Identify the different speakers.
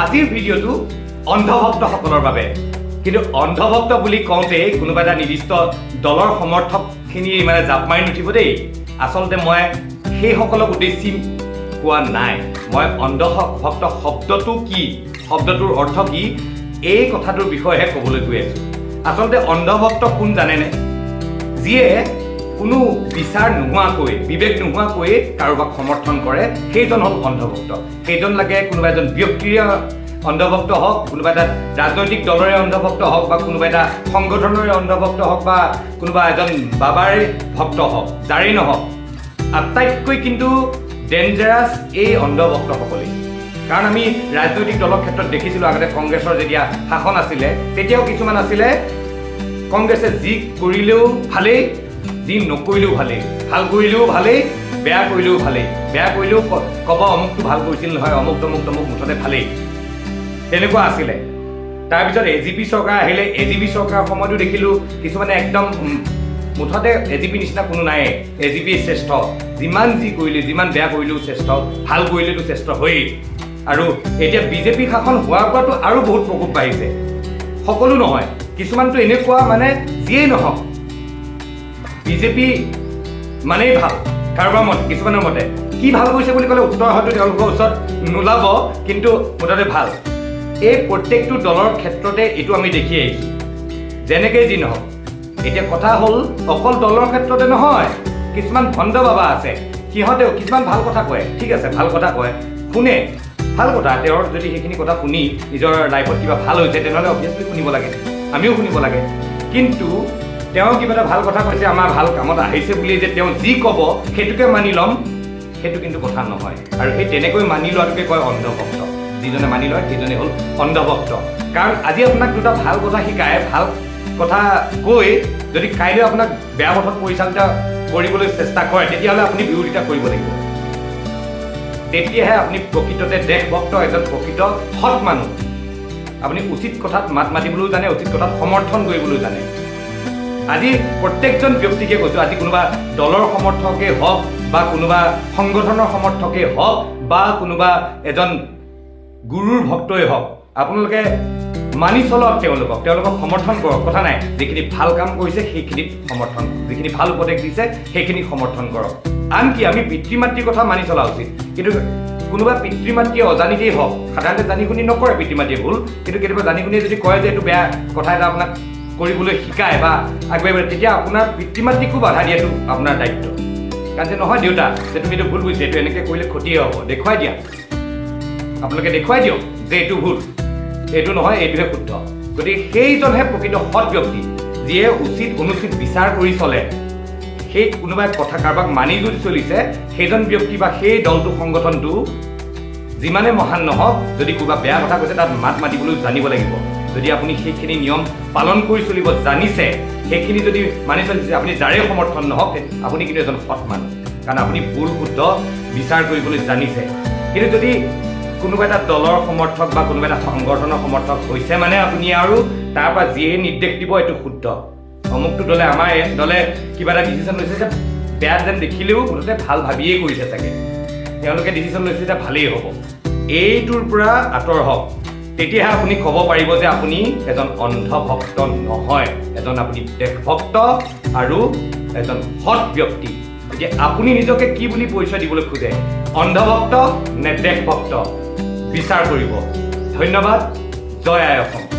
Speaker 1: আজিৰ ভিডিঅ'টো অন্ধভক্তসকলৰ বাবে কিন্তু অন্ধভক্ত বুলি কওঁতে কোনোবা এটা নিৰ্দিষ্ট দলৰ সমৰ্থকখিনি মানে জাপ মাৰি নুঠিব দেই আচলতে মই সেইসকলক উদ্দেশ্যি কোৱা নাই মই অন্ধভক্ত শব্দটো কি শব্দটোৰ অৰ্থ কি এই কথাটোৰ বিষয়েহে ক'বলৈ গৈ আছোঁ আচলতে অন্ধভক্ত কোন জানেনে যিয়ে কোনো বিচাৰ নোহোৱাকৈ বিবেক নোহোৱাকৈ কাৰোবাক সমৰ্থন কৰে সেইজন হ'ল অন্ধভক্ত সেইজন লাগে কোনোবা এজন ব্যক্তিৰ অন্ধভক্ত হওক কোনোবা এটা ৰাজনৈতিক দলৰে অন্ধভক্ত হওক বা কোনোবা এটা সংগঠনৰে অন্ধভক্ত হওক বা কোনোবা এজন বাবাৰে ভক্ত হওক যাৰেই নহওক আটাইতকৈ কিন্তু ডেঞ্জাৰাছ এই অন্ধভক্তসকলেই কাৰণ আমি ৰাজনৈতিক দলৰ ক্ষেত্ৰত দেখিছিলোঁ আগতে কংগ্ৰেছৰ যেতিয়া শাসন আছিলে তেতিয়াও কিছুমান আছিলে কংগ্ৰেছে যি কৰিলেও ভালেই যি নকৰিলেও ভালেই ভাল কৰিলেও ভালেই বেয়া কৰিলেও ভালেই বেয়া কৰিলেও ক'ব অমুকটো ভাল কৰিছিল নহয় অমুক তমুক মুঠতে ভালেই তেনেকুৱা আছিলে তাৰপিছত এজিপি চৰকাৰ আহিলে এজিপি চৰকাৰৰ সময়তো দেখিলোঁ কিছুমানে একদম মুঠতে এজিপি নিচিনা কোনো নাই এজিপি শ্ৰেষ্ঠ যিমান যি কৰিলে যিমান বেয়া কৰিলেও শ্ৰেষ্ঠ ভাল কৰিলেতো শ্ৰেষ্ঠ হয়েই আৰু এতিয়া বিজেপি শাসন হোৱাৰ পৰাতো আৰু বহুত প্ৰকোপ বাঢ়িছে সকলো নহয় কিছুমানতো এনেকুৱা মানে যিয়েই নহওক বিজেপি মানেই ভাল কাৰোবাৰ মতে কিছুমানৰ মতে কি ভাল কৰিছে বুলি ক'লে উত্তৰ হয়তো তেওঁলোকৰ ওচৰত নোলাব কিন্তু মুঠতে ভাল এই প্ৰত্যেকটো দলৰ ক্ষেত্ৰতে এইটো আমি দেখি আহিছোঁ যেনেকৈ যি নহওক এতিয়া কথা হ'ল অকল দলৰ ক্ষেত্ৰতে নহয় কিছুমান ভণ্ড বাবা আছে সিহঁতেও কিছুমান ভাল কথা কয় ঠিক আছে ভাল কথা কয় শুনে ভাল কথা তেওঁৰ যদি সেইখিনি কথা শুনি নিজৰ লাইফত কিবা ভাল হৈছে তেনেহ'লে অভিয়াছলি শুনিব লাগে আমিও শুনিব লাগে কিন্তু তেওঁ কিবা এটা ভাল কথা কৈছে আমাৰ ভাল কামত আহিছে বুলি যে তেওঁ যি ক'ব সেইটোকে মানি ল'ম সেইটো কিন্তু কথা নহয় আৰু সেই তেনেকৈ মানি লোৱাটোকে কয় অন্ধভক্ত যিজনে মানি লয় সেইজনে হ'ল অন্ধভক্ত কাৰণ আজি আপোনাক দুটা ভাল কথা শিকায় ভাল কথা কৈ যদি কাইলৈ আপোনাক বেয়া পথত পৰিচালিত কৰিবলৈ চেষ্টা কৰে তেতিয়াহ'লে আপুনি বিৰোধিতা কৰিব লাগিব তেতিয়াহে আপুনি প্ৰকৃততে দেশভক্ত এজন প্ৰকৃত সৎ মানুহ আপুনি উচিত কথাত মাত মাতিবলৈও জানে উচিত কথাত সমৰ্থন কৰিবলৈও জানে আজি প্ৰত্যেকজন ব্যক্তিকে কৈছোঁ আজি কোনোবা দলৰ সমৰ্থকেই হওক বা কোনোবা সংগঠনৰ সমৰ্থকেই হওক বা কোনোবা এজন গুৰুৰ ভক্তই হওক আপোনালোকে মানি চলক তেওঁলোকক সমৰ্থন কৰক কথা নাই যিখিনি ভাল কাম কৰিছে সেইখিনিত সমৰ্থন যিখিনি ভাল উপদেশ দিছে সেইখিনিক সমৰ্থন কৰক আনকি আমি পিতৃ মাতৃৰ কথা মানি চলা উচিত কিন্তু কোনোবা পিতৃ মাতৃয়ে অজানিতেই হওক সাধাৰণতে জানি শুনি নকৰে পিতৃ মাতৃয়ে ভুল কিন্তু কেতিয়াবা জানি শুনি যদি কয় যে এইটো বেয়া কথা এটা আপোনাক কৰিবলৈ শিকায় বা আগবাঢ়িবলৈ তেতিয়া আপোনাৰ পিতৃ মাতৃকো বাধা দিয়াটো আপোনাৰ দায়িত্ব কাৰণ যে নহয় দেউতা যে তুমি এইটো ভুল বুজিছে এইটো এনেকৈ কৰিলে ক্ষতিয়ে হ'ব দেখুৱাই দিয়া আপোনালোকে দেখুৱাই দিয়ক যে এইটো ভুল এইটো নহয় এইটোহে শুদ্ধ গতিকে সেইজনহে প্ৰকৃত সৎ ব্যক্তি যিয়ে উচিত অনুচিত বিচাৰ কৰি চলে সেই কোনোবাই কথা কাৰোবাক মানি যদি চলিছে সেইজন ব্যক্তি বা সেই দলটো সংগঠনটো যিমানে মহান নহওক যদি কোনোবা বেয়া কথা কৈছে তাত মাত মাতিবলৈ জানিব লাগিব যদি আপুনি সেইখিনি নিয়ম পালন কৰি চলিব জানিছে সেইখিনি যদি মানি চলিছে আপুনি যাৰে সমৰ্থন নহওক আপুনি কিন্তু এজন সৎ মানুহ কাৰণ আপুনি ভুল শুদ্ধ বিচাৰ কৰিবলৈ জানিছে কিন্তু যদি কোনোবা এটা দলৰ সমৰ্থক বা কোনোবা এটা সংগঠনৰ সমৰ্থক হৈছে মানে আপুনি আৰু তাৰ পৰা যিয়ে নিৰ্দেশ দিব এইটো শুদ্ধ অমুকটো দলে আমাৰ দলে কিবা এটা ডিচিশ্যন লৈছে যে বেয়া যেন দেখিলেও মুঠতে ভাল ভাবিয়েই কৰিছে চাগে তেওঁলোকে ডিচিশ্যন লৈছে যে ভালেই হ'ব এইটোৰ পৰা আঁতৰ হওক তেতিয়াহে আপুনি ক'ব পাৰিব যে আপুনি এজন অন্ধভক্ত নহয় এজন আপুনি দেশভক্ত আৰু এজন সৎ ব্যক্তি এতিয়া আপুনি নিজকে কি বুলি পৰিচয় দিবলৈ খোজে অন্ধভক্ত নে দেশভক্ত বিচাৰ কৰিব ধন্যবাদ জয় আই অসম